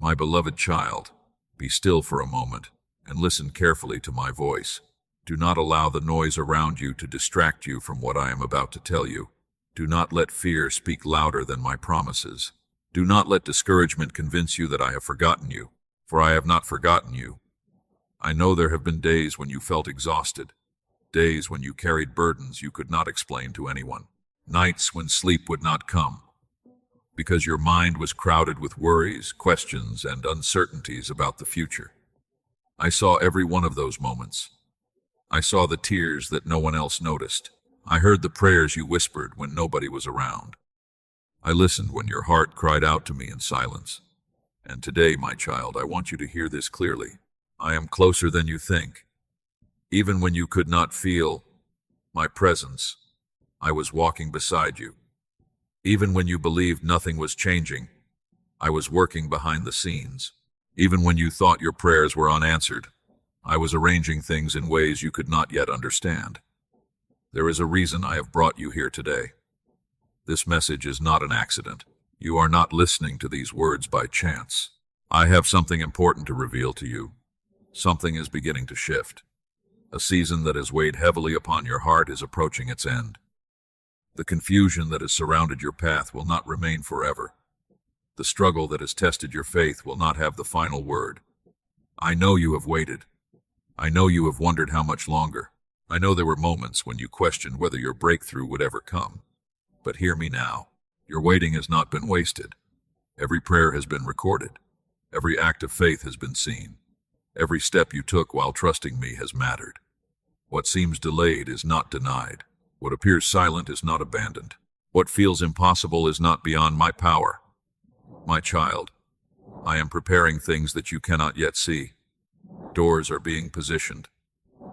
My beloved child, be still for a moment and listen carefully to my voice. Do not allow the noise around you to distract you from what I am about to tell you. Do not let fear speak louder than my promises. Do not let discouragement convince you that I have forgotten you, for I have not forgotten you. I know there have been days when you felt exhausted, days when you carried burdens you could not explain to anyone, nights when sleep would not come, because your mind was crowded with worries, questions, and uncertainties about the future. I saw every one of those moments. I saw the tears that no one else noticed. I heard the prayers you whispered when nobody was around. I listened when your heart cried out to me in silence. And today, my child, I want you to hear this clearly. I am closer than you think. Even when you could not feel my presence, I was walking beside you. Even when you believed nothing was changing, I was working behind the scenes. Even when you thought your prayers were unanswered, I was arranging things in ways you could not yet understand. There is a reason I have brought you here today. This message is not an accident. You are not listening to these words by chance. I have something important to reveal to you. Something is beginning to shift. A season that has weighed heavily upon your heart is approaching its end. The confusion that has surrounded your path will not remain forever. The struggle that has tested your faith will not have the final word. I know you have waited. I know you have wondered how much longer. I know there were moments when you questioned whether your breakthrough would ever come. But hear me now. Your waiting has not been wasted. Every prayer has been recorded. Every act of faith has been seen. Every step you took while trusting me has mattered. What seems delayed is not denied. What appears silent is not abandoned. What feels impossible is not beyond my power. My child, I am preparing things that you cannot yet see. Doors are being positioned.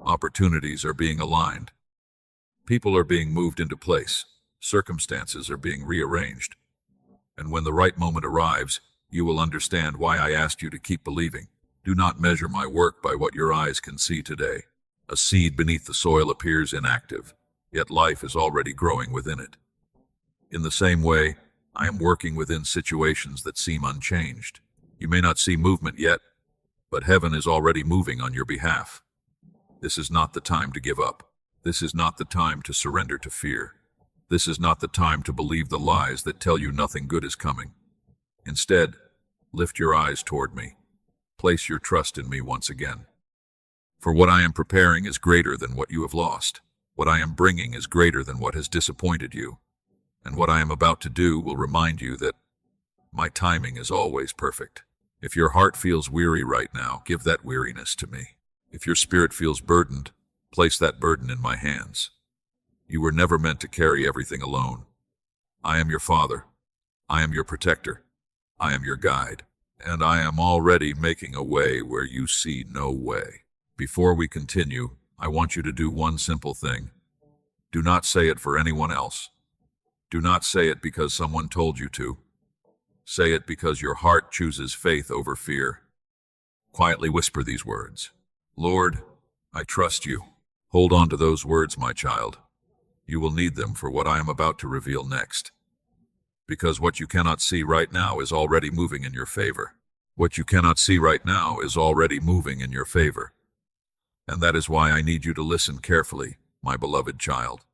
Opportunities are being aligned. People are being moved into place. Circumstances are being rearranged. And when the right moment arrives, you will understand why I asked you to keep believing. Do not measure my work by what your eyes can see today. A seed beneath the soil appears inactive, yet life is already growing within it. In the same way, I am working within situations that seem unchanged. You may not see movement yet, but heaven is already moving on your behalf. This is not the time to give up. This is not the time to surrender to fear. This is not the time to believe the lies that tell you nothing good is coming. Instead, lift your eyes toward me. Place your trust in me once again. For what I am preparing is greater than what you have lost. What I am bringing is greater than what has disappointed you. And what I am about to do will remind you that my timing is always perfect. If your heart feels weary right now, give that weariness to me. If your spirit feels burdened, place that burden in my hands. You were never meant to carry everything alone. I am your father. I am your protector. I am your guide. And I am already making a way where you see no way. Before we continue, I want you to do one simple thing. Do not say it for anyone else. Do not say it because someone told you to. Say it because your heart chooses faith over fear. Quietly whisper these words. Lord, I trust you. Hold on to those words, my child. You will need them for what I am about to reveal next. Because what you cannot see right now is already moving in your favor. What you cannot see right now is already moving in your favor. And that is why I need you to listen carefully, my beloved child.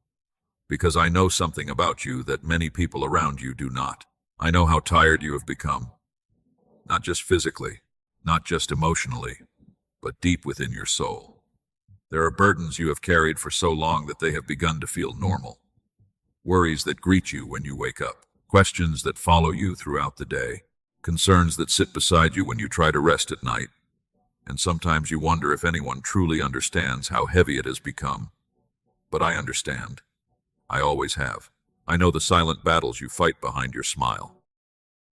Because I know something about you that many people around you do not. I know how tired you have become. Not just physically, not just emotionally, but deep within your soul. There are burdens you have carried for so long that they have begun to feel normal. Worries that greet you when you wake up. Questions that follow you throughout the day. Concerns that sit beside you when you try to rest at night. And sometimes you wonder if anyone truly understands how heavy it has become. But I understand. I always have. I know the silent battles you fight behind your smile.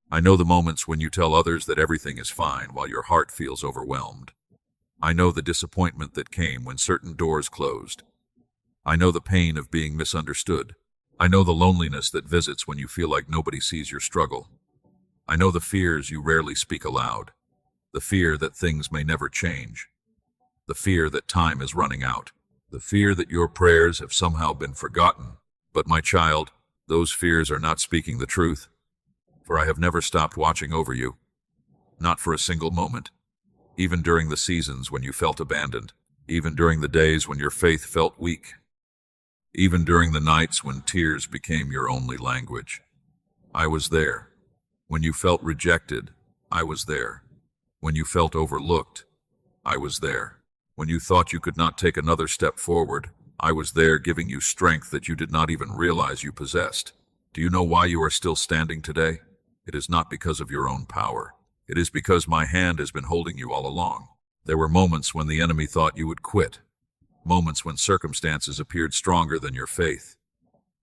I know the moments when you tell others that everything is fine while your heart feels overwhelmed. I know the disappointment that came when certain doors closed. I know the pain of being misunderstood. I know the loneliness that visits when you feel like nobody sees your struggle. I know the fears you rarely speak aloud. The fear that things may never change. The fear that time is running out. The fear that your prayers have somehow been forgotten. But my child, those fears are not speaking the truth. For I have never stopped watching over you. Not for a single moment. Even during the seasons when you felt abandoned. Even during the days when your faith felt weak. Even during the nights when tears became your only language. I was there. When you felt rejected, I was there. When you felt overlooked, I was there. When you thought you could not take another step forward, I was there giving you strength that you did not even realize you possessed. Do you know why you are still standing today? It is not because of your own power. It is because my hand has been holding you all along. There were moments when the enemy thought you would quit. Moments when circumstances appeared stronger than your faith.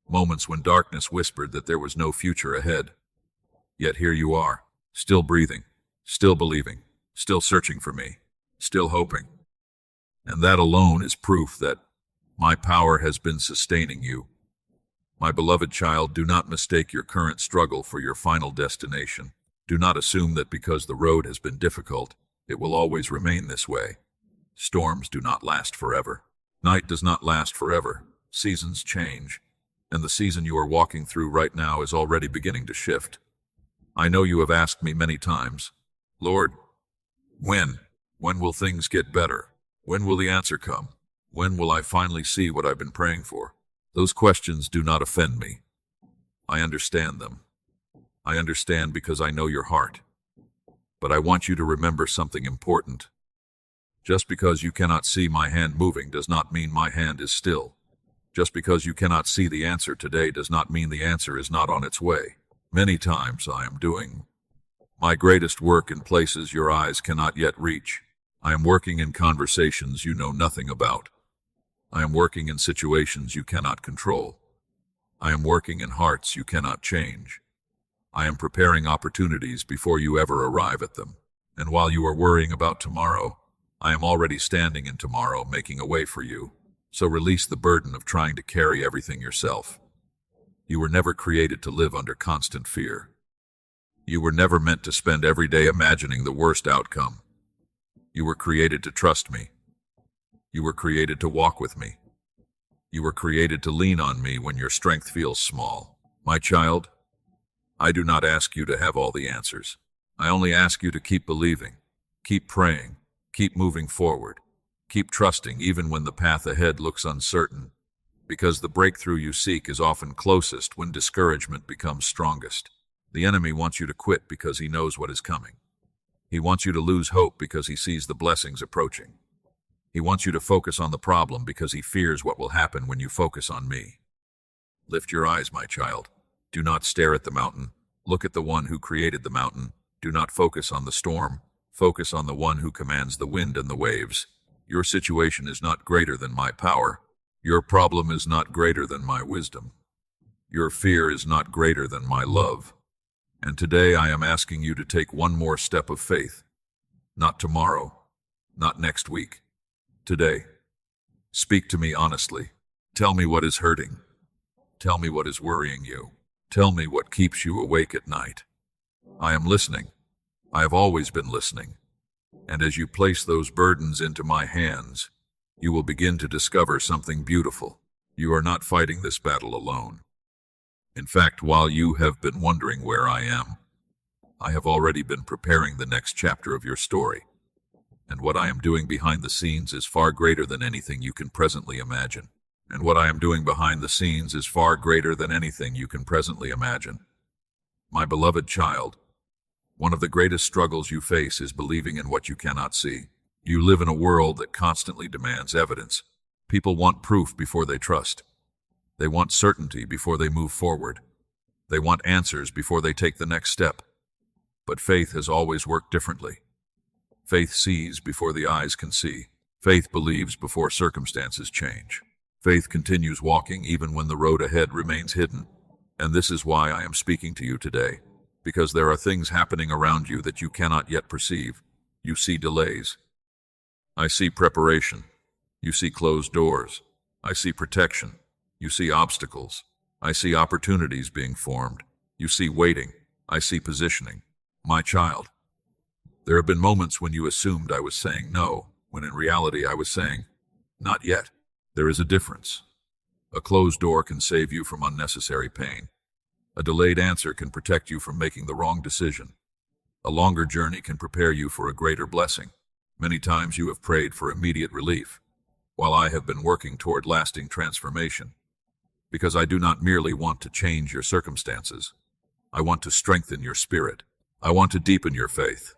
Moments when darkness whispered that there was no future ahead. Yet here you are, still breathing, still believing, still searching for me, still hoping. And that alone is proof that my power has been sustaining you. My beloved child, do not mistake your current struggle for your final destination. Do not assume that because the road has been difficult, it will always remain this way. Storms do not last forever. Night does not last forever. Seasons change. And the season you are walking through right now is already beginning to shift. I know you have asked me many times, Lord, when? When will things get better? When will the answer come? When will I finally see what I've been praying for? Those questions do not offend me. I understand them. I understand because I know your heart. But I want you to remember something important. Just because you cannot see my hand moving does not mean my hand is still. Just because you cannot see the answer today does not mean the answer is not on its way. Many times I am doing my greatest work in places your eyes cannot yet reach. I am working in conversations you know nothing about. I am working in situations you cannot control. I am working in hearts you cannot change. I am preparing opportunities before you ever arrive at them. And while you are worrying about tomorrow, I am already standing in tomorrow, making a way for you. So release the burden of trying to carry everything yourself. You were never created to live under constant fear. You were never meant to spend every day imagining the worst outcome. You were created to trust me. You were created to walk with me. You were created to lean on me when your strength feels small. My child, I do not ask you to have all the answers. I only ask you to keep believing, keep praying, keep moving forward, keep trusting even when the path ahead looks uncertain, because the breakthrough you seek is often closest when discouragement becomes strongest. The enemy wants you to quit because he knows what is coming. He wants you to lose hope because he sees the blessings approaching. He wants you to focus on the problem because he fears what will happen when you focus on me. Lift your eyes, my child. Do not stare at the mountain. Look at the one who created the mountain. Do not focus on the storm. Focus on the one who commands the wind and the waves. Your situation is not greater than my power. Your problem is not greater than my wisdom. Your fear is not greater than my love. And today I am asking you to take one more step of faith. Not tomorrow. Not next week. Today. Speak to me honestly. Tell me what is hurting. Tell me what is worrying you. Tell me what keeps you awake at night. I am listening. I have always been listening. And as you place those burdens into my hands, you will begin to discover something beautiful. You are not fighting this battle alone. In fact, while you have been wondering where I am, I have already been preparing the next chapter of your story. And what I am doing behind the scenes is far greater than anything you can presently imagine. And what I am doing behind the scenes is far greater than anything you can presently imagine. My beloved child, one of the greatest struggles you face is believing in what you cannot see. You live in a world that constantly demands evidence. People want proof before they trust. They want certainty before they move forward. They want answers before they take the next step. But faith has always worked differently. Faith sees before the eyes can see. Faith believes before circumstances change. Faith continues walking even when the road ahead remains hidden. And this is why I am speaking to you today, because there are things happening around you that you cannot yet perceive. You see delays. I see preparation. You see closed doors. I see protection. You see obstacles. I see opportunities being formed. You see waiting. I see positioning. My child, there have been moments when you assumed I was saying no, when in reality I was saying, not yet. There is a difference. A closed door can save you from unnecessary pain. A delayed answer can protect you from making the wrong decision. A longer journey can prepare you for a greater blessing. Many times you have prayed for immediate relief, while I have been working toward lasting transformation. Because I do not merely want to change your circumstances. I want to strengthen your spirit. I want to deepen your faith.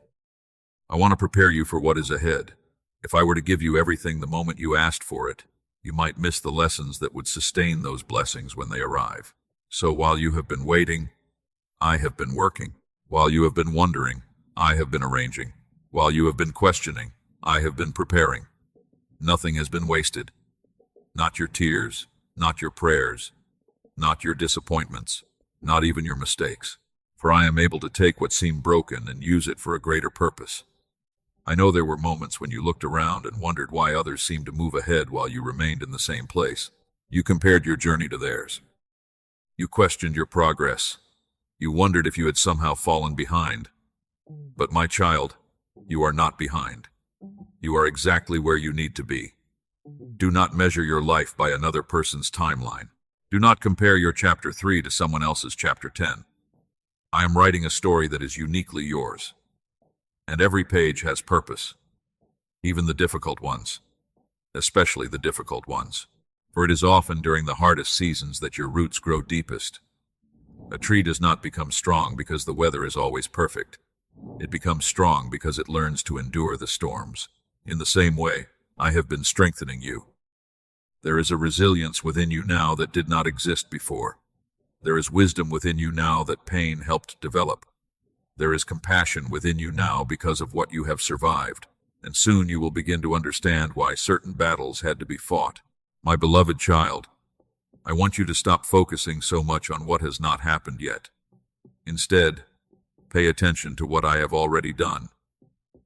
I want to prepare you for what is ahead. If I were to give you everything the moment you asked for it, you might miss the lessons that would sustain those blessings when they arrive. So while you have been waiting, I have been working. While you have been wondering, I have been arranging. While you have been questioning, I have been preparing. Nothing has been wasted. Not your tears, not your prayers, not your disappointments, not even your mistakes. For I am able to take what seemed broken and use it for a greater purpose. I know there were moments when you looked around and wondered why others seemed to move ahead while you remained in the same place. You compared your journey to theirs. You questioned your progress. You wondered if you had somehow fallen behind. But my child, you are not behind. You are exactly where you need to be. Do not measure your life by another person's timeline. Do not compare your chapter 3 to someone else's chapter 10. I am writing a story that is uniquely yours. And every page has purpose, even the difficult ones, especially the difficult ones. For it is often during the hardest seasons that your roots grow deepest. A tree does not become strong because the weather is always perfect. It becomes strong because it learns to endure the storms. In the same way, I have been strengthening you. There is a resilience within you now that did not exist before. There is wisdom within you now that pain helped develop. There is compassion within you now because of what you have survived, and soon you will begin to understand why certain battles had to be fought. My beloved child, I want you to stop focusing so much on what has not happened yet. Instead, pay attention to what I have already done.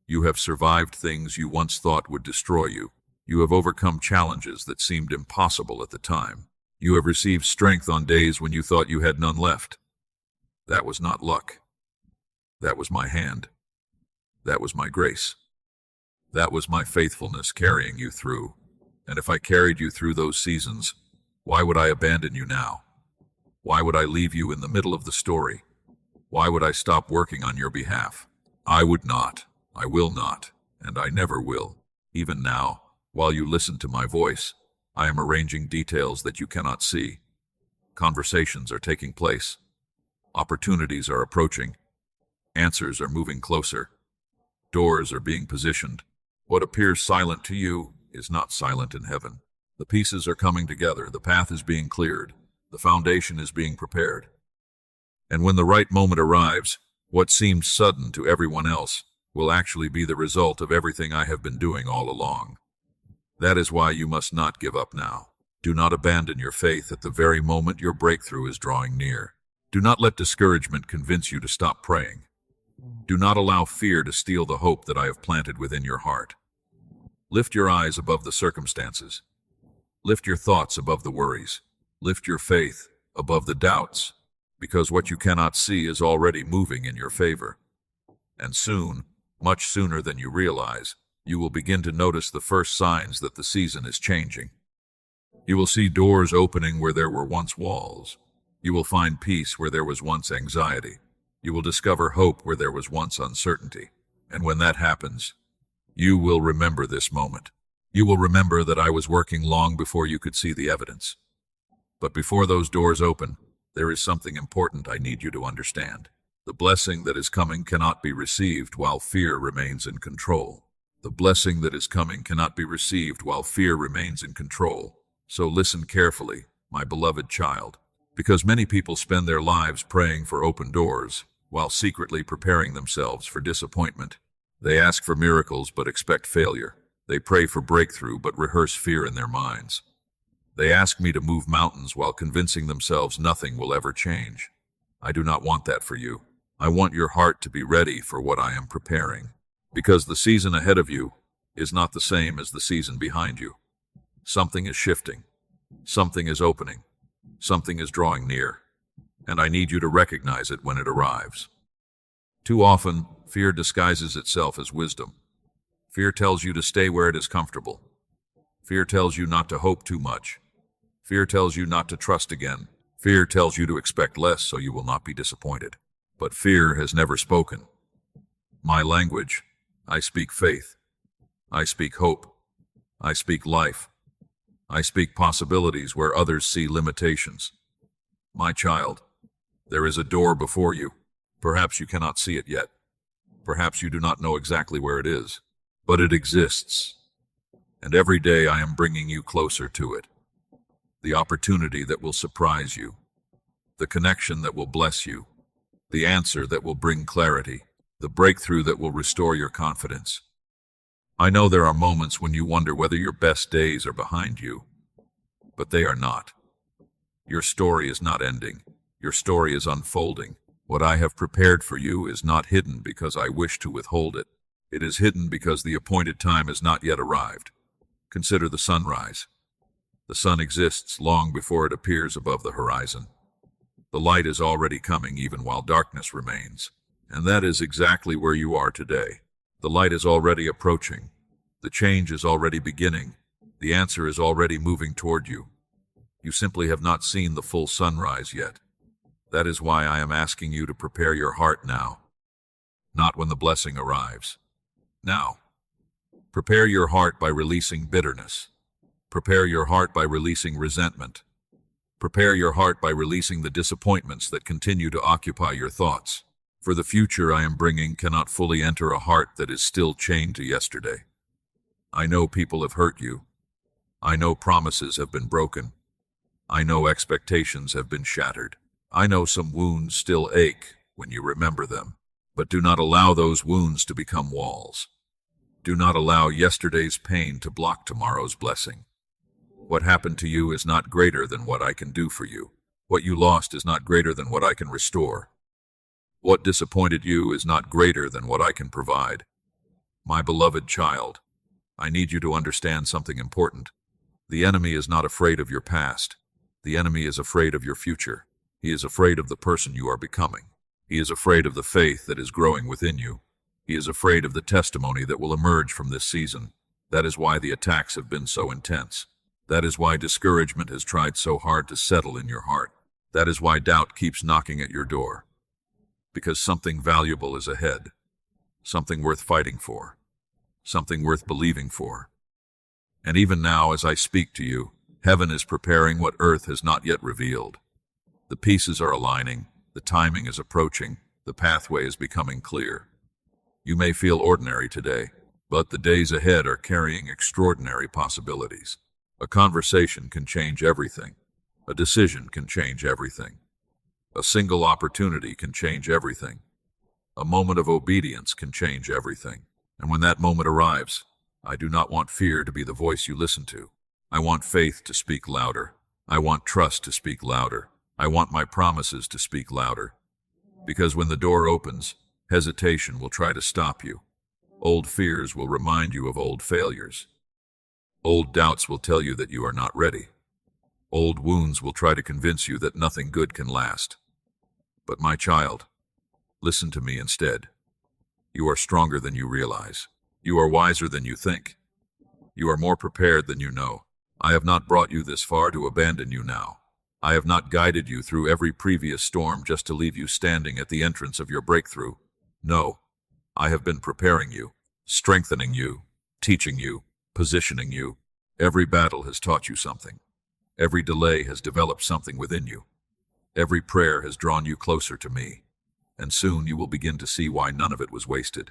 You have survived things you once thought would destroy you. You have overcome challenges that seemed impossible at the time. You have received strength on days when you thought you had none left. That was not luck. That was my hand. That was my grace. That was my faithfulness carrying you through. And if I carried you through those seasons, why would I abandon you now? Why would I leave you in the middle of the story? Why would I stop working on your behalf? I would not. I will not. And I never will. Even now, while you listen to my voice, I am arranging details that you cannot see. Conversations are taking place. Opportunities are approaching. Answers are moving closer. Doors are being positioned. What appears silent to you is not silent in heaven. The pieces are coming together. The path is being cleared. The foundation is being prepared. And when the right moment arrives, what seemed sudden to everyone else will actually be the result of everything I have been doing all along. That is why you must not give up now. Do not abandon your faith at the very moment your breakthrough is drawing near. Do not let discouragement convince you to stop praying. Do not allow fear to steal the hope that I have planted within your heart. Lift your eyes above the circumstances. Lift your thoughts above the worries. Lift your faith above the doubts, because what you cannot see is already moving in your favor. And soon, much sooner than you realize, you will begin to notice the first signs that the season is changing. You will see doors opening where there were once walls. You will find peace where there was once anxiety. You will discover hope where there was once uncertainty. And when that happens, you will remember this moment. You will remember that I was working long before you could see the evidence. But before those doors open, there is something important I need you to understand. The blessing that is coming cannot be received while fear remains in control. The blessing that is coming cannot be received while fear remains in control. So listen carefully, my beloved child, because many people spend their lives praying for open doors while secretly preparing themselves for disappointment. They ask for miracles but expect failure. They pray for breakthrough but rehearse fear in their minds. They ask me to move mountains while convincing themselves nothing will ever change. I do not want that for you. I want your heart to be ready for what I am preparing, because the season ahead of you is not the same as the season behind you. Something is shifting. Something is opening. Something is drawing near, and I need you to recognize it when it arrives. Too often, fear disguises itself as wisdom. Fear tells you to stay where it is comfortable. Fear tells you not to hope too much. Fear tells you not to trust again. Fear tells you to expect less so you will not be disappointed. But fear has never spoken. My language. I speak faith. I speak hope. I speak life. I speak possibilities where others see limitations. My child, there is a door before you. Perhaps you cannot see it yet. Perhaps you do not know exactly where it is, but it exists. And every day I am bringing you closer to it. The opportunity that will surprise you. The connection that will bless you. The answer that will bring clarity. The breakthrough that will restore your confidence. I know there are moments when you wonder whether your best days are behind you, but they are not. Your story is not ending. Your story is unfolding. What I have prepared for you is not hidden because I wish to withhold it. It is hidden because the appointed time has not yet arrived. Consider the sunrise. The sun exists long before it appears above the horizon. The light is already coming even while darkness remains. And that is exactly where you are today. The light is already approaching. The change is already beginning. The answer is already moving toward you. You simply have not seen the full sunrise yet. That is why I am asking you to prepare your heart now, not when the blessing arrives. Now, prepare your heart by releasing bitterness. Prepare your heart by releasing resentment. Prepare your heart by releasing the disappointments that continue to occupy your thoughts. For the future I am bringing cannot fully enter a heart that is still chained to yesterday. I know people have hurt you. I know promises have been broken. I know expectations have been shattered. I know some wounds still ache when you remember them. But do not allow those wounds to become walls. Do not allow yesterday's pain to block tomorrow's blessing. What happened to you is not greater than what I can do for you. What you lost is not greater than what I can restore. What disappointed you is not greater than what I can provide. My beloved child, I need you to understand something important. The enemy is not afraid of your past. The enemy is afraid of your future. He is afraid of the person you are becoming. He is afraid of the faith that is growing within you. He is afraid of the testimony that will emerge from this season. That is why the attacks have been so intense. That is why discouragement has tried so hard to settle in your heart. That is why doubt keeps knocking at your door. Because something valuable is ahead. Something worth fighting for. Something worth believing for. And even now, as I speak to you, heaven is preparing what earth has not yet revealed. The pieces are aligning, the timing is approaching, the pathway is becoming clear. You may feel ordinary today, but the days ahead are carrying extraordinary possibilities. A conversation can change everything. A decision can change everything. A single opportunity can change everything. A moment of obedience can change everything. And when that moment arrives, I do not want fear to be the voice you listen to. I want faith to speak louder. I want trust to speak louder. I want my promises to speak louder. Because when the door opens, hesitation will try to stop you. Old fears will remind you of old failures. Old doubts will tell you that you are not ready. Old wounds will try to convince you that nothing good can last. But my child, listen to me instead. You are stronger than you realize. You are wiser than you think. You are more prepared than you know. I have not brought you this far to abandon you now. I have not guided you through every previous storm just to leave you standing at the entrance of your breakthrough. No, I have been preparing you, strengthening you, teaching you, positioning you. Every battle has taught you something. Every delay has developed something within you. Every prayer has drawn you closer to me. And soon you will begin to see why none of it was wasted.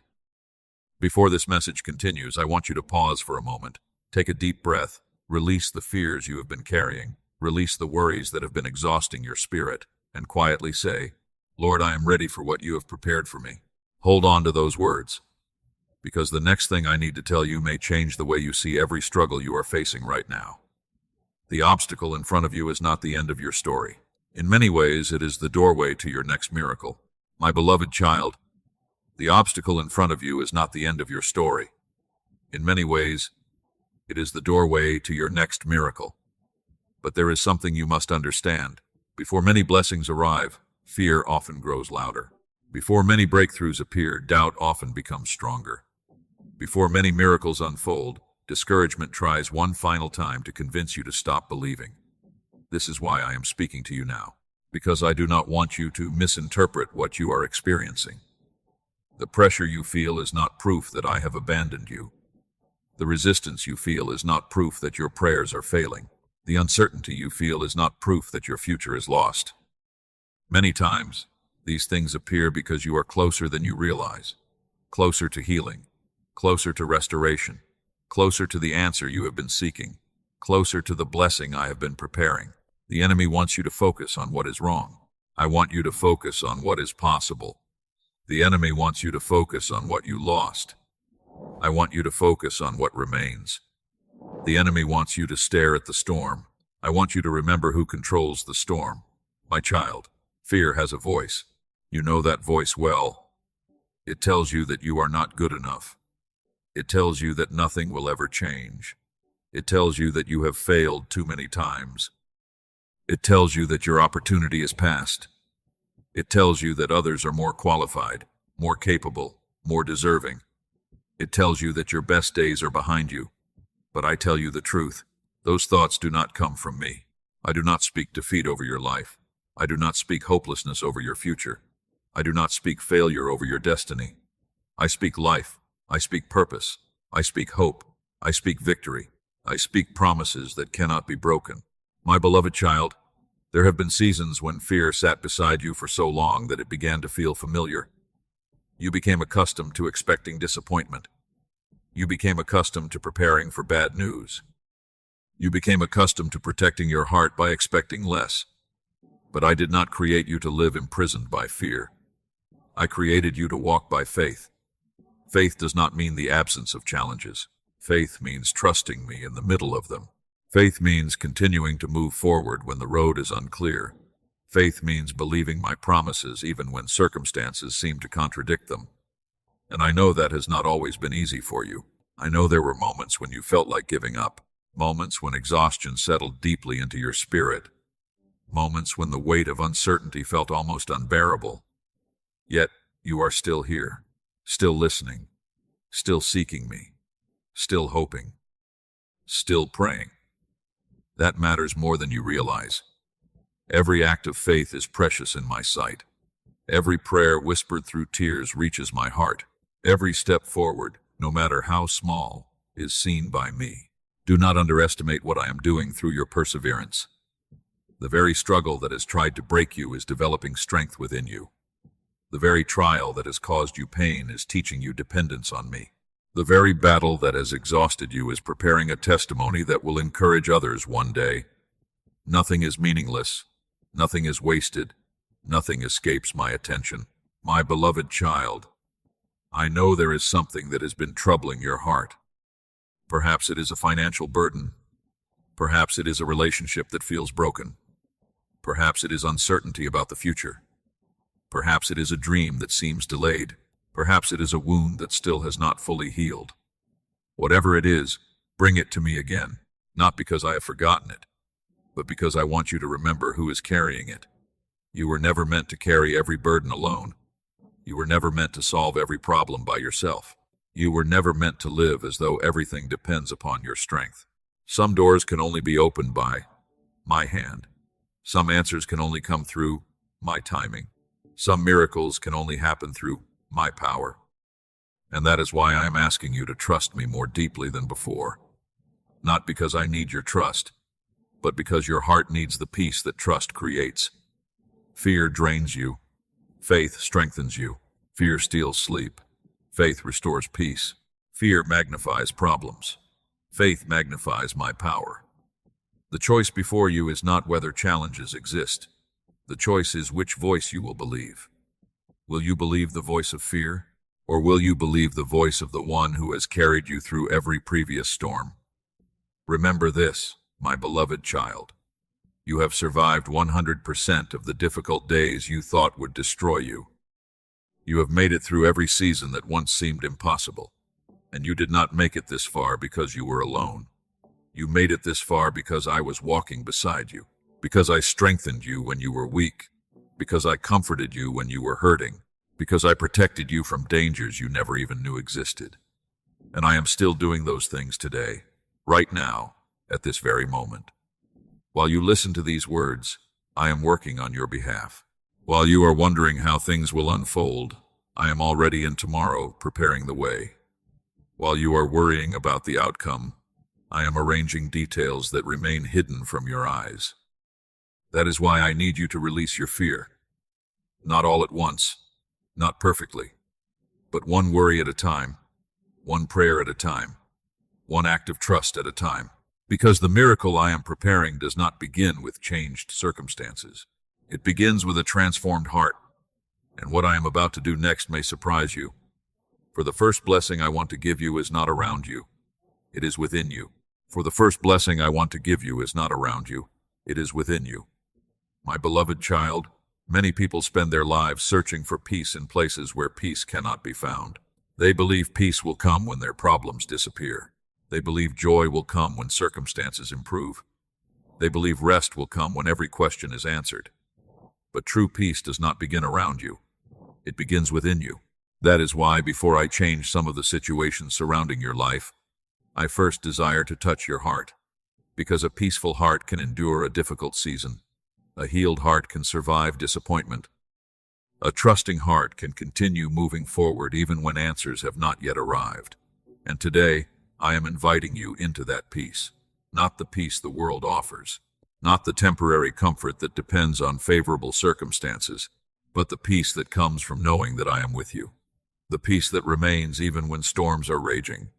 Before this message continues, I want you to pause for a moment. Take a deep breath. Release the fears you have been carrying. Release the worries that have been exhausting your spirit. And quietly say, Lord, I am ready for what you have prepared for me. Hold on to those words. Because the next thing I need to tell you may change the way you see every struggle you are facing right now. The obstacle in front of you is not the end of your story. In many ways, it is the doorway to your next miracle. My beloved child, the obstacle in front of you is not the end of your story. In many ways, it is the doorway to your next miracle. But there is something you must understand. Before many blessings arrive, fear often grows louder. Before many breakthroughs appear, doubt often becomes stronger. Before many miracles unfold, discouragement tries one final time to convince you to stop believing. This is why I am speaking to you now, because I do not want you to misinterpret what you are experiencing. The pressure you feel is not proof that I have abandoned you. The resistance you feel is not proof that your prayers are failing. The uncertainty you feel is not proof that your future is lost. Many times, these things appear because you are closer than you realize. Closer to healing, closer to restoration, closer to the answer you have been seeking, closer to the blessing I have been preparing. The enemy wants you to focus on what is wrong. I want you to focus on what is possible. The enemy wants you to focus on what you lost. I want you to focus on what remains. The enemy wants you to stare at the storm. I want you to remember who controls the storm. My child, fear has a voice. You know that voice well. It tells you that you are not good enough. It tells you that nothing will ever change. It tells you that you have failed too many times. It tells you that your opportunity is past. It tells you that others are more qualified, more capable, more deserving. It tells you that your best days are behind you. But I tell you the truth. Those thoughts do not come from me. I do not speak defeat over your life. I do not speak hopelessness over your future. I do not speak failure over your destiny. I speak life. I speak purpose. I speak hope. I speak victory. I speak promises that cannot be broken. My beloved child, there have been seasons when fear sat beside you for so long that it began to feel familiar. You became accustomed to expecting disappointment. You became accustomed to preparing for bad news. You became accustomed to protecting your heart by expecting less. But I did not create you to live imprisoned by fear. I created you to walk by faith. Faith does not mean the absence of challenges. Faith means trusting me in the middle of them. Faith means continuing to move forward when the road is unclear. Faith means believing my promises even when circumstances seem to contradict them. And I know that has not always been easy for you. I know there were moments when you felt like giving up, moments when exhaustion settled deeply into your spirit, moments when the weight of uncertainty felt almost unbearable. Yet you are still here, still listening, still seeking me, still hoping, still praying. That matters more than you realize. Every act of faith is precious in my sight. Every prayer whispered through tears reaches my heart. Every step forward, no matter how small, is seen by me. Do not underestimate what I am doing through your perseverance. The very struggle that has tried to break you is developing strength within you. The very trial that has caused you pain is teaching you dependence on me. The very battle that has exhausted you is preparing a testimony that will encourage others one day. Nothing is meaningless. Nothing is wasted. Nothing escapes my attention. My beloved child, I know there is something that has been troubling your heart. Perhaps it is a financial burden. Perhaps it is a relationship that feels broken. Perhaps it is uncertainty about the future. Perhaps it is a dream that seems delayed. Perhaps it is a wound that still has not fully healed. Whatever it is, bring it to me again, not because I have forgotten it, but because I want you to remember who is carrying it. You were never meant to carry every burden alone. You were never meant to solve every problem by yourself. You were never meant to live as though everything depends upon your strength. Some doors can only be opened by my hand. Some answers can only come through my timing. Some miracles can only happen through my power. And that is why I am asking you to trust me more deeply than before. Not because I need your trust, but because your heart needs the peace that trust creates. Fear drains you. Faith strengthens you. Fear steals sleep. Faith restores peace. Fear magnifies problems. Faith magnifies my power. The choice before you is not whether challenges exist. The choice is which voice you will believe. Will you believe the voice of fear, or will you believe the voice of the one who has carried you through every previous storm? Remember this, my beloved child. You have survived 100% of the difficult days you thought would destroy you. You have made it through every season that once seemed impossible, and you did not make it this far because you were alone. You made it this far because I was walking beside you, because I strengthened you when you were weak, because I comforted you when you were hurting, because I protected you from dangers you never even knew existed. And I am still doing those things today, right now, at this very moment. While you listen to these words, I am working on your behalf. While you are wondering how things will unfold, I am already in tomorrow, preparing the way. While you are worrying about the outcome, I am arranging details that remain hidden from your eyes. That is why I need you to release your fear. Not all at once, not perfectly, but one worry at a time, one prayer at a time, one act of trust at a time. Because the miracle I am preparing does not begin with changed circumstances. It begins with a transformed heart. And what I am about to do next may surprise you. For the first blessing I want to give you is not around you. It is within you. For the first blessing I want to give you is not around you. It is within you. My beloved child, many people spend their lives searching for peace in places where peace cannot be found. They believe peace will come when their problems disappear. They believe joy will come when circumstances improve. They believe rest will come when every question is answered. But true peace does not begin around you. It begins within you. That is why, before I change some of the situations surrounding your life, I first desire to touch your heart. Because a peaceful heart can endure a difficult season. A healed heart can survive disappointment. A trusting heart can continue moving forward even when answers have not yet arrived. And today, I am inviting you into that peace. Not the peace the world offers. Not the temporary comfort that depends on favorable circumstances, but the peace that comes from knowing that I am with you. The peace that remains even when storms are raging.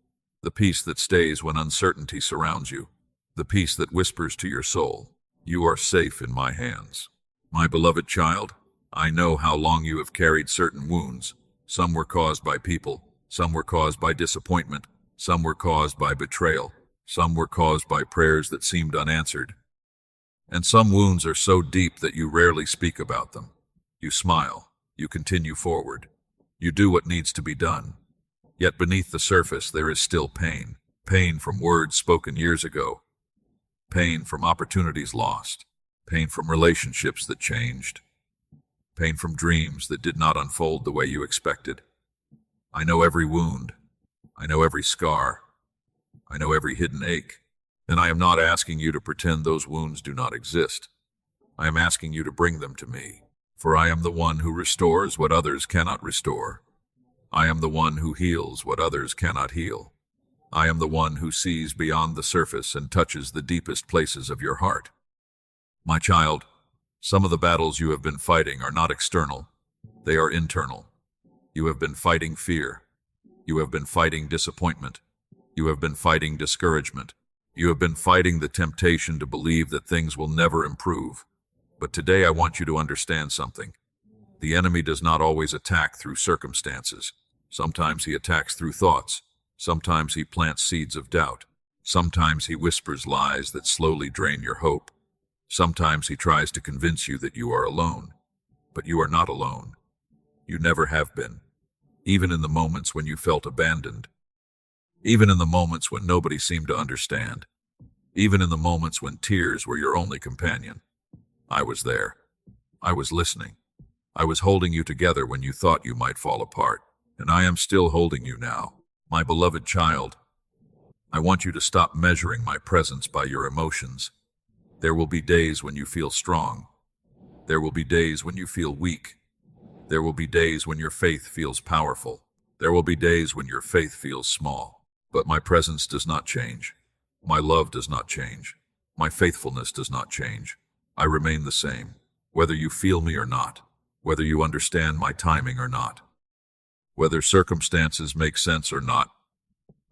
The peace that stays when uncertainty surrounds you. The peace that whispers to your soul, "You are safe in my hands." My beloved child, I know how long you have carried certain wounds. Some were caused by people. Some were caused by disappointment. Some were caused by betrayal. Some were caused by prayers that seemed unanswered. And some wounds are so deep that you rarely speak about them. You smile. You continue forward. You do what needs to be done. Yet beneath the surface there is still pain. Pain from words spoken years ago. Pain from opportunities lost. Pain from relationships that changed. Pain from dreams that did not unfold the way you expected. I know every wound. I know every scar. I know every hidden ache. And I am not asking you to pretend those wounds do not exist. I am asking you to bring them to me. For I am the one who restores what others cannot restore. I am the one who heals what others cannot heal. I am the one who sees beyond the surface and touches the deepest places of your heart. My child, some of the battles you have been fighting are not external. They are internal. You have been fighting fear. You have been fighting disappointment. You have been fighting discouragement. You have been fighting the temptation to believe that things will never improve. But today I want you to understand something. The enemy does not always attack through circumstances. Sometimes he attacks through thoughts. Sometimes he plants seeds of doubt. Sometimes he whispers lies that slowly drain your hope. Sometimes he tries to convince you that you are alone. But you are not alone. You never have been. Even in the moments when you felt abandoned. Even in the moments when nobody seemed to understand. Even in the moments when tears were your only companion. I was there. I was listening. I was holding you together when you thought you might fall apart. And I am still holding you now. My beloved child, I want you to stop measuring my presence by your emotions. There will be days when you feel strong. There will be days when you feel weak. There will be days when your faith feels powerful. There will be days when your faith feels small. But my presence does not change. My love does not change. My faithfulness does not change. I remain the same, whether you feel me or not, whether you understand my timing or not, whether circumstances make sense or not.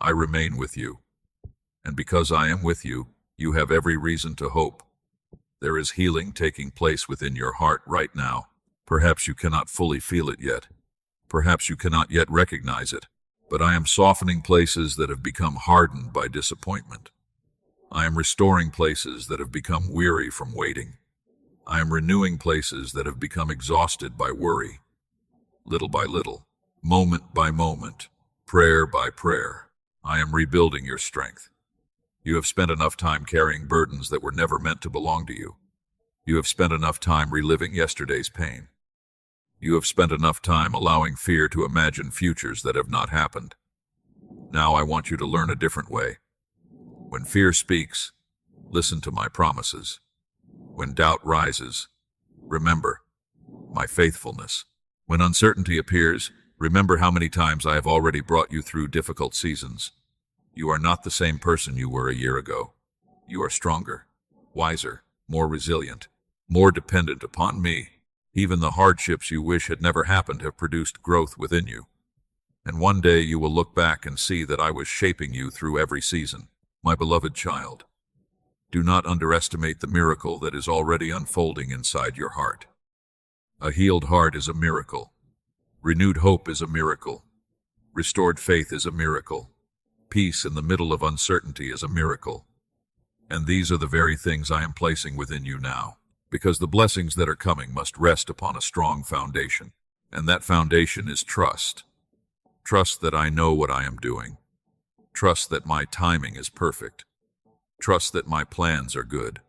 I remain with you. And because I am with you, you have every reason to hope. There is healing taking place within your heart right now. Perhaps you cannot fully feel it yet. Perhaps you cannot yet recognize it. But I am softening places that have become hardened by disappointment. I am restoring places that have become weary from waiting. I am renewing places that have become exhausted by worry. Little by little, moment by moment, prayer by prayer, I am rebuilding your strength. You have spent enough time carrying burdens that were never meant to belong to you. You have spent enough time reliving yesterday's pain. You have spent enough time allowing fear to imagine futures that have not happened. Now I want you to learn a different way. When fear speaks, listen to my promises. When doubt rises, remember my faithfulness. When uncertainty appears, Remember how many times I have already brought you through difficult seasons. You are not the same person you were a year ago. You are stronger, wiser, more resilient, more dependent upon me. Even the hardships you wish had never happened have produced growth within you. And one day you will look back and see that I was shaping you through every season. My beloved child, do not underestimate the miracle that is already unfolding inside your heart. A healed heart is a miracle. Renewed hope is a miracle. Restored faith is a miracle. Peace in the middle of uncertainty is a miracle. And these are the very things I am placing within you now, because the blessings that are coming must rest upon a strong foundation. And that foundation is trust. Trust that I know what I am doing. Trust that my timing is perfect. Trust that my plans are good.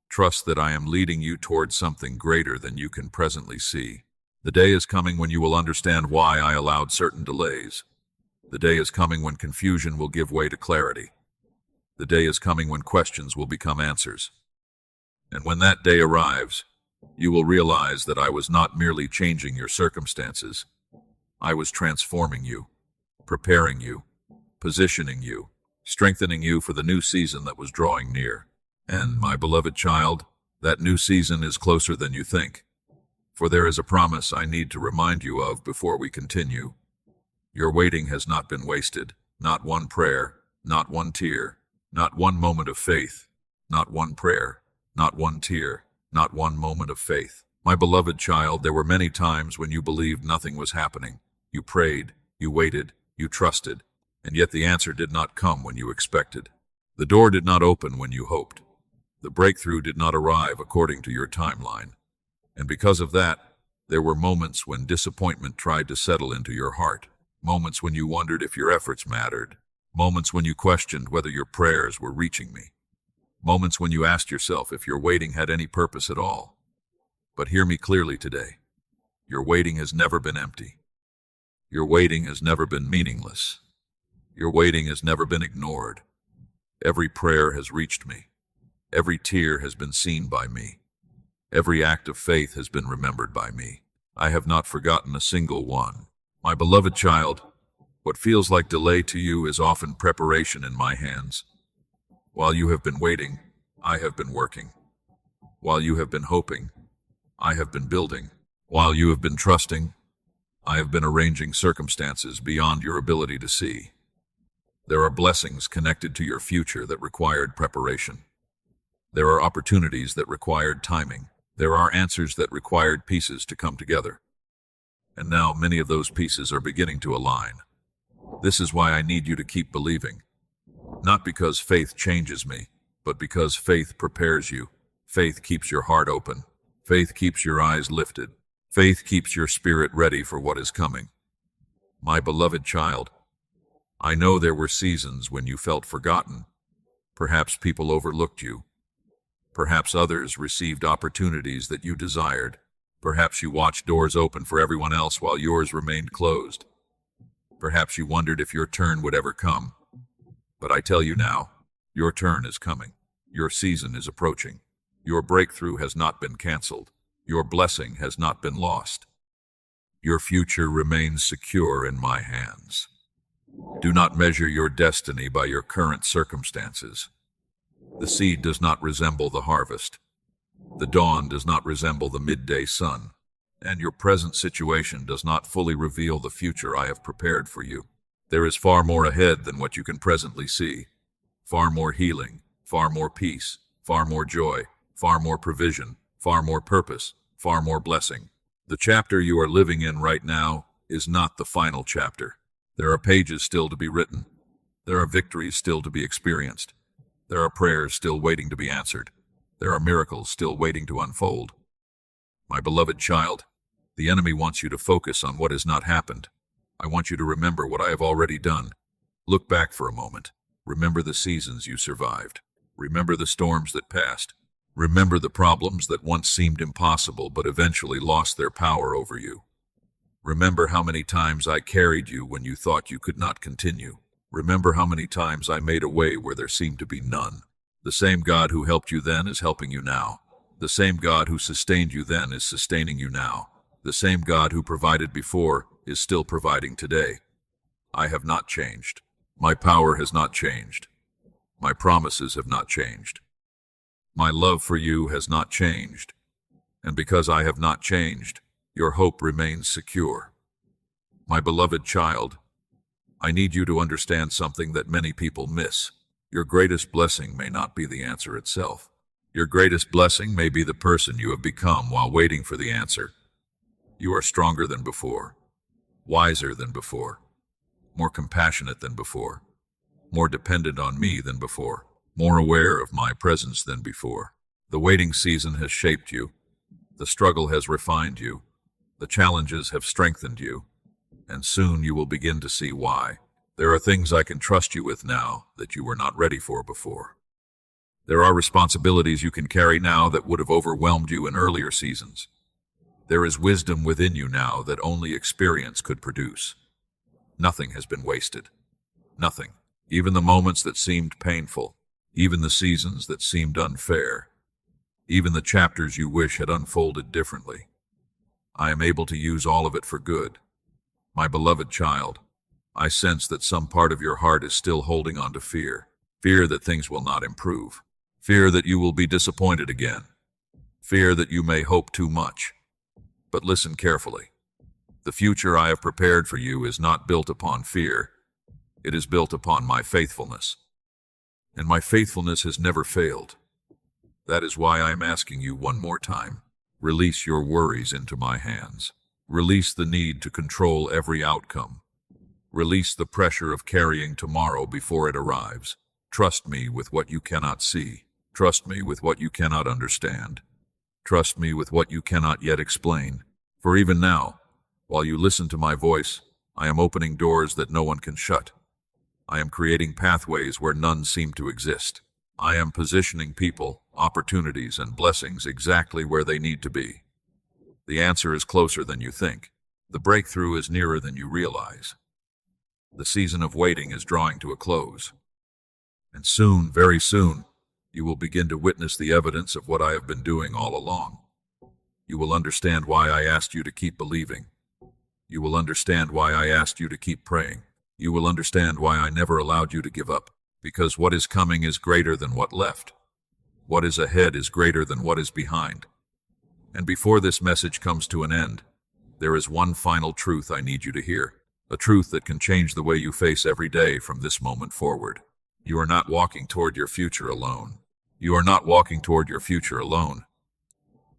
Trust that I am leading you towards something greater than you can presently see. The day is coming when you will understand why I allowed certain delays. The day is coming when confusion will give way to clarity. The day is coming when questions will become answers. And when that day arrives, you will realize that I was not merely changing your circumstances. I was transforming you, preparing you, positioning you, strengthening you for the new season that was drawing near. And, my beloved child, that new season is closer than you think. For there is a promise I need to remind you of before we continue. Your waiting has not been wasted. Not one prayer, not one tear, not one moment of faith, not one prayer, not one tear, not one moment of faith. My beloved child, there were many times when you believed nothing was happening. You prayed, you waited, you trusted, and yet the answer did not come when you expected. The door did not open when you hoped. The breakthrough did not arrive according to your timeline. And because of that, there were moments when disappointment tried to settle into your heart. Moments when you wondered if your efforts mattered. Moments when you questioned whether your prayers were reaching me. Moments when you asked yourself if your waiting had any purpose at all. But hear me clearly today. Your waiting has never been empty. Your waiting has never been meaningless. Your waiting has never been ignored. Every prayer has reached me. Every tear has been seen by me. Every act of faith has been remembered by me. I have not forgotten a single one. My beloved child, what feels like delay to you is often preparation in my hands. While you have been waiting, I have been working. While you have been hoping, I have been building. While you have been trusting, I have been arranging circumstances beyond your ability to see. There are blessings connected to your future that required preparation. There are opportunities that required timing. There are answers that required pieces to come together. And now many of those pieces are beginning to align. This is why I need you to keep believing. Not because faith changes me, but because faith prepares you. Faith keeps your heart open. Faith keeps your eyes lifted. Faith keeps your spirit ready for what is coming. My beloved child, I know there were seasons when you felt forgotten. Perhaps people overlooked you. Perhaps others received opportunities that you desired. Perhaps you watched doors open for everyone else while yours remained closed. Perhaps you wondered if your turn would ever come. But I tell you now, your turn is coming. Your season is approaching. Your breakthrough has not been canceled. Your blessing has not been lost. Your future remains secure in my hands. Do not measure your destiny by your current circumstances. The seed does not resemble the harvest. The dawn does not resemble the midday sun. And your present situation does not fully reveal the future I have prepared for you. There is far more ahead than what you can presently see. Far more healing, far more peace, far more joy, far more provision, far more purpose, far more blessing. The chapter you are living in right now is not the final chapter. There are pages still to be written. There are victories still to be experienced. There are prayers still waiting to be answered. There are miracles still waiting to unfold. My beloved child, the enemy wants you to focus on what has not happened. I want you to remember what I have already done. Look back for a moment. Remember the seasons you survived. Remember the storms that passed. Remember the problems that once seemed impossible but eventually lost their power over you. Remember how many times I carried you when you thought you could not continue. Remember how many times I made a way where there seemed to be none. The same God who helped you then is helping you now. The same God who sustained you then is sustaining you now. The same God who provided before is still providing today. I have not changed. My power has not changed. My promises have not changed. My love for you has not changed. And because I have not changed, your hope remains secure. My beloved child, I need you to understand something that many people miss. Your greatest blessing may not be the answer itself. Your greatest blessing may be the person you have become while waiting for the answer. You are stronger than before, wiser than before, more compassionate than before, more dependent on me than before, more aware of my presence than before. The waiting season has shaped you. The struggle has refined you. The challenges have strengthened you. And soon you will begin to see why. There are things I can trust you with now that you were not ready for before. There are responsibilities you can carry now that would have overwhelmed you in earlier seasons. There is wisdom within you now that only experience could produce. Nothing has been wasted. Nothing. Even the moments that seemed painful. Even the seasons that seemed unfair. Even the chapters you wish had unfolded differently. I am able to use all of it for good. My beloved child, I sense that some part of your heart is still holding on to fear. Fear that things will not improve. Fear that you will be disappointed again. Fear that you may hope too much. But listen carefully. The future I have prepared for you is not built upon fear. It is built upon my faithfulness. And my faithfulness has never failed. That is why I am asking you one more time. Release your worries into my hands. Release the need to control every outcome. Release the pressure of carrying tomorrow before it arrives. Trust me with what you cannot see. Trust me with what you cannot understand. Trust me with what you cannot yet explain. For even now, while you listen to my voice, I am opening doors that no one can shut. I am creating pathways where none seem to exist. I am positioning people, opportunities, and blessings exactly where they need to be. The answer is closer than you think. The breakthrough is nearer than you realize. The season of waiting is drawing to a close. And soon, very soon, you will begin to witness the evidence of what I have been doing all along. You will understand why I asked you to keep believing. You will understand why I asked you to keep praying. You will understand why I never allowed you to give up. Because what is coming is greater than what left. What is ahead is greater than what is behind. And before this message comes to an end, there is one final truth I need you to hear. A truth that can change the way you face every day from this moment forward. You are not walking toward your future alone. You are not walking toward your future alone.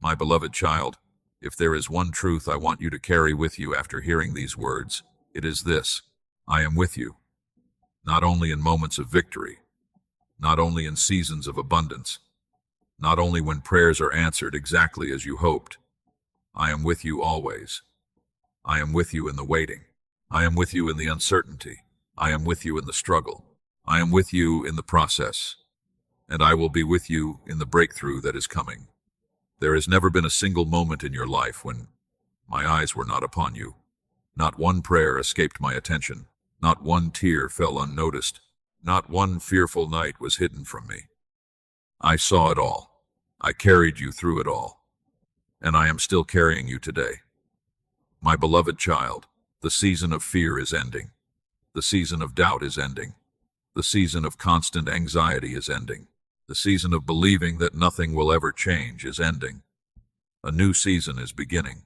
My beloved child, if there is one truth I want you to carry with you after hearing these words, it is this: I am with you. Not only in moments of victory, not only in seasons of abundance, not only when prayers are answered exactly as you hoped. I am with you always. I am with you in the waiting. I am with you in the uncertainty. I am with you in the struggle. I am with you in the process. And I will be with you in the breakthrough that is coming. There has never been a single moment in your life when my eyes were not upon you. Not one prayer escaped my attention. Not one tear fell unnoticed. Not one fearful night was hidden from me. I saw it all. I carried you through it all. And I am still carrying you today. My beloved child, the season of fear is ending. The season of doubt is ending. The season of constant anxiety is ending. The season of believing that nothing will ever change is ending. A new season is beginning.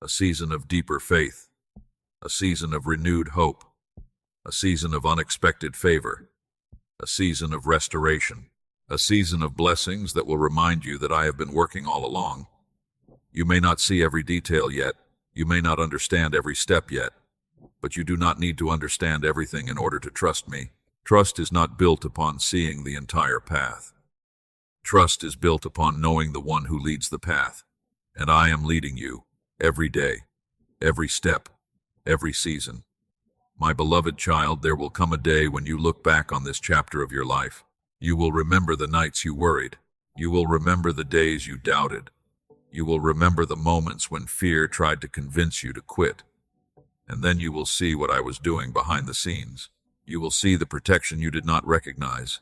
A season of deeper faith. A season of renewed hope. A season of unexpected favor. A season of restoration. A season of blessings that will remind you that I have been working all along. You may not see every detail yet. You may not understand every step yet. But you do not need to understand everything in order to trust me. Trust is not built upon seeing the entire path. Trust is built upon knowing the one who leads the path. And I am leading you every day, every step, every season. My beloved child, there will come a day when you look back on this chapter of your life. You will remember the nights you worried. You will remember the days you doubted. You will remember the moments when fear tried to convince you to quit. And then you will see what I was doing behind the scenes. You will see the protection you did not recognize.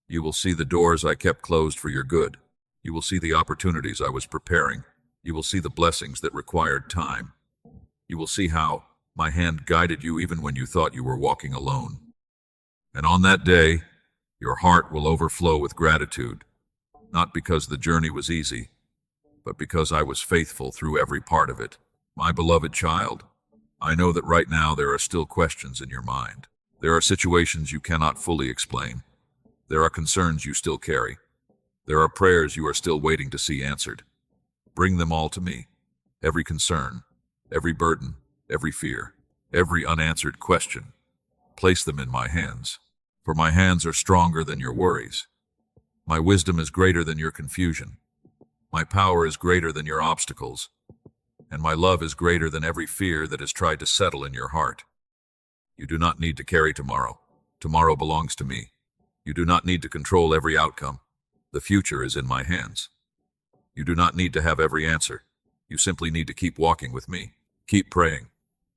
You will see the doors I kept closed for your good. You will see the opportunities I was preparing. You will see the blessings that required time. You will see how my hand guided you even when you thought you were walking alone. And on that day, your heart will overflow with gratitude, not because the journey was easy, but because I was faithful through every part of it. My beloved child, I know that right now there are still questions in your mind. There are situations you cannot fully explain. There are concerns you still carry. There are prayers you are still waiting to see answered. Bring them all to me. Every concern, every burden, every fear, every unanswered question. Place them in my hands. For my hands are stronger than your worries. My wisdom is greater than your confusion. My power is greater than your obstacles. And my love is greater than every fear that has tried to settle in your heart. You do not need to carry tomorrow. Tomorrow belongs to me. You do not need to control every outcome. The future is in my hands. You do not need to have every answer. You simply need to keep walking with me. Keep praying.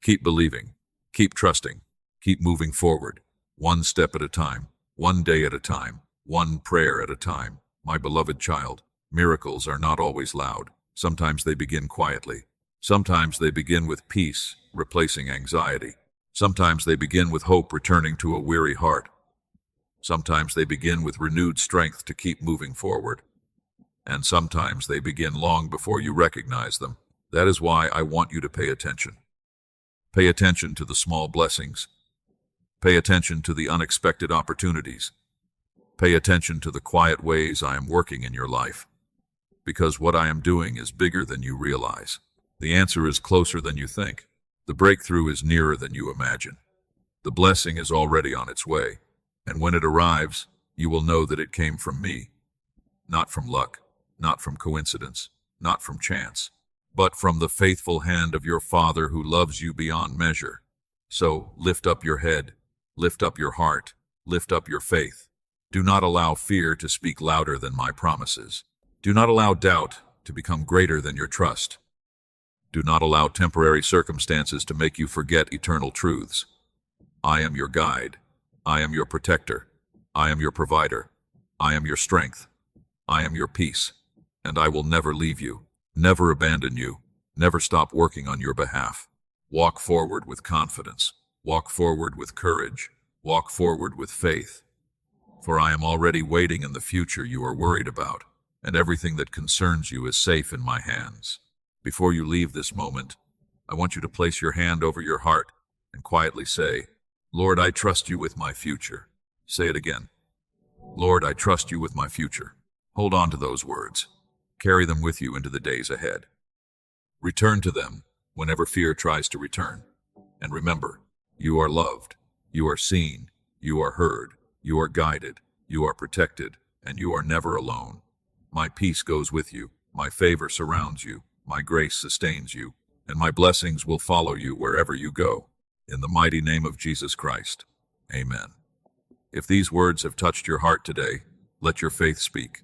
Keep believing. Keep trusting. Keep moving forward. One step at a time. One day at a time. One prayer at a time. My beloved child, miracles are not always loud. Sometimes they begin quietly. Sometimes they begin with peace, replacing anxiety. Sometimes they begin with hope returning to a weary heart. Sometimes they begin with renewed strength to keep moving forward. And sometimes they begin long before you recognize them. That is why I want you to pay attention. Pay attention to the small blessings. Pay attention to the unexpected opportunities. Pay attention to the quiet ways I am working in your life. Because what I am doing is bigger than you realize. The answer is closer than you think. The breakthrough is nearer than you imagine. The blessing is already on its way. And when it arrives, you will know that it came from me. Not from luck, not from coincidence, not from chance, but from the faithful hand of your Father who loves you beyond measure. So lift up your head, lift up your heart, lift up your faith. Do not allow fear to speak louder than my promises. Do not allow doubt to become greater than your trust. Do not allow temporary circumstances to make you forget eternal truths. I am your guide. I am your protector. I am your provider. I am your strength. I am your peace. And I will never leave you, never abandon you, never stop working on your behalf. Walk forward with confidence. Walk forward with courage. Walk forward with faith. For I am already waiting in the future you are worried about, and everything that concerns you is safe in my hands. Before you leave this moment, I want you to place your hand over your heart and quietly say, Lord, I trust you with my future. Say it again. Lord, I trust you with my future. Hold on to those words. Carry them with you into the days ahead. Return to them whenever fear tries to return. And remember, you are loved, you are seen, you are heard, you are guided, you are protected, and you are never alone. My peace goes with you, my favor surrounds you, my grace sustains you, and my blessings will follow you wherever you go. In the mighty name of Jesus Christ. Amen. If these words have touched your heart today, let your faith speak.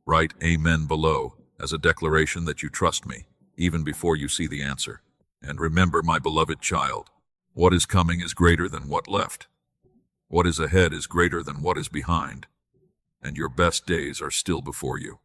Write Amen below as a declaration that you trust me, even before you see the answer. And remember, my beloved child, what is coming is greater than what left. What is ahead is greater than what is behind. And your best days are still before you.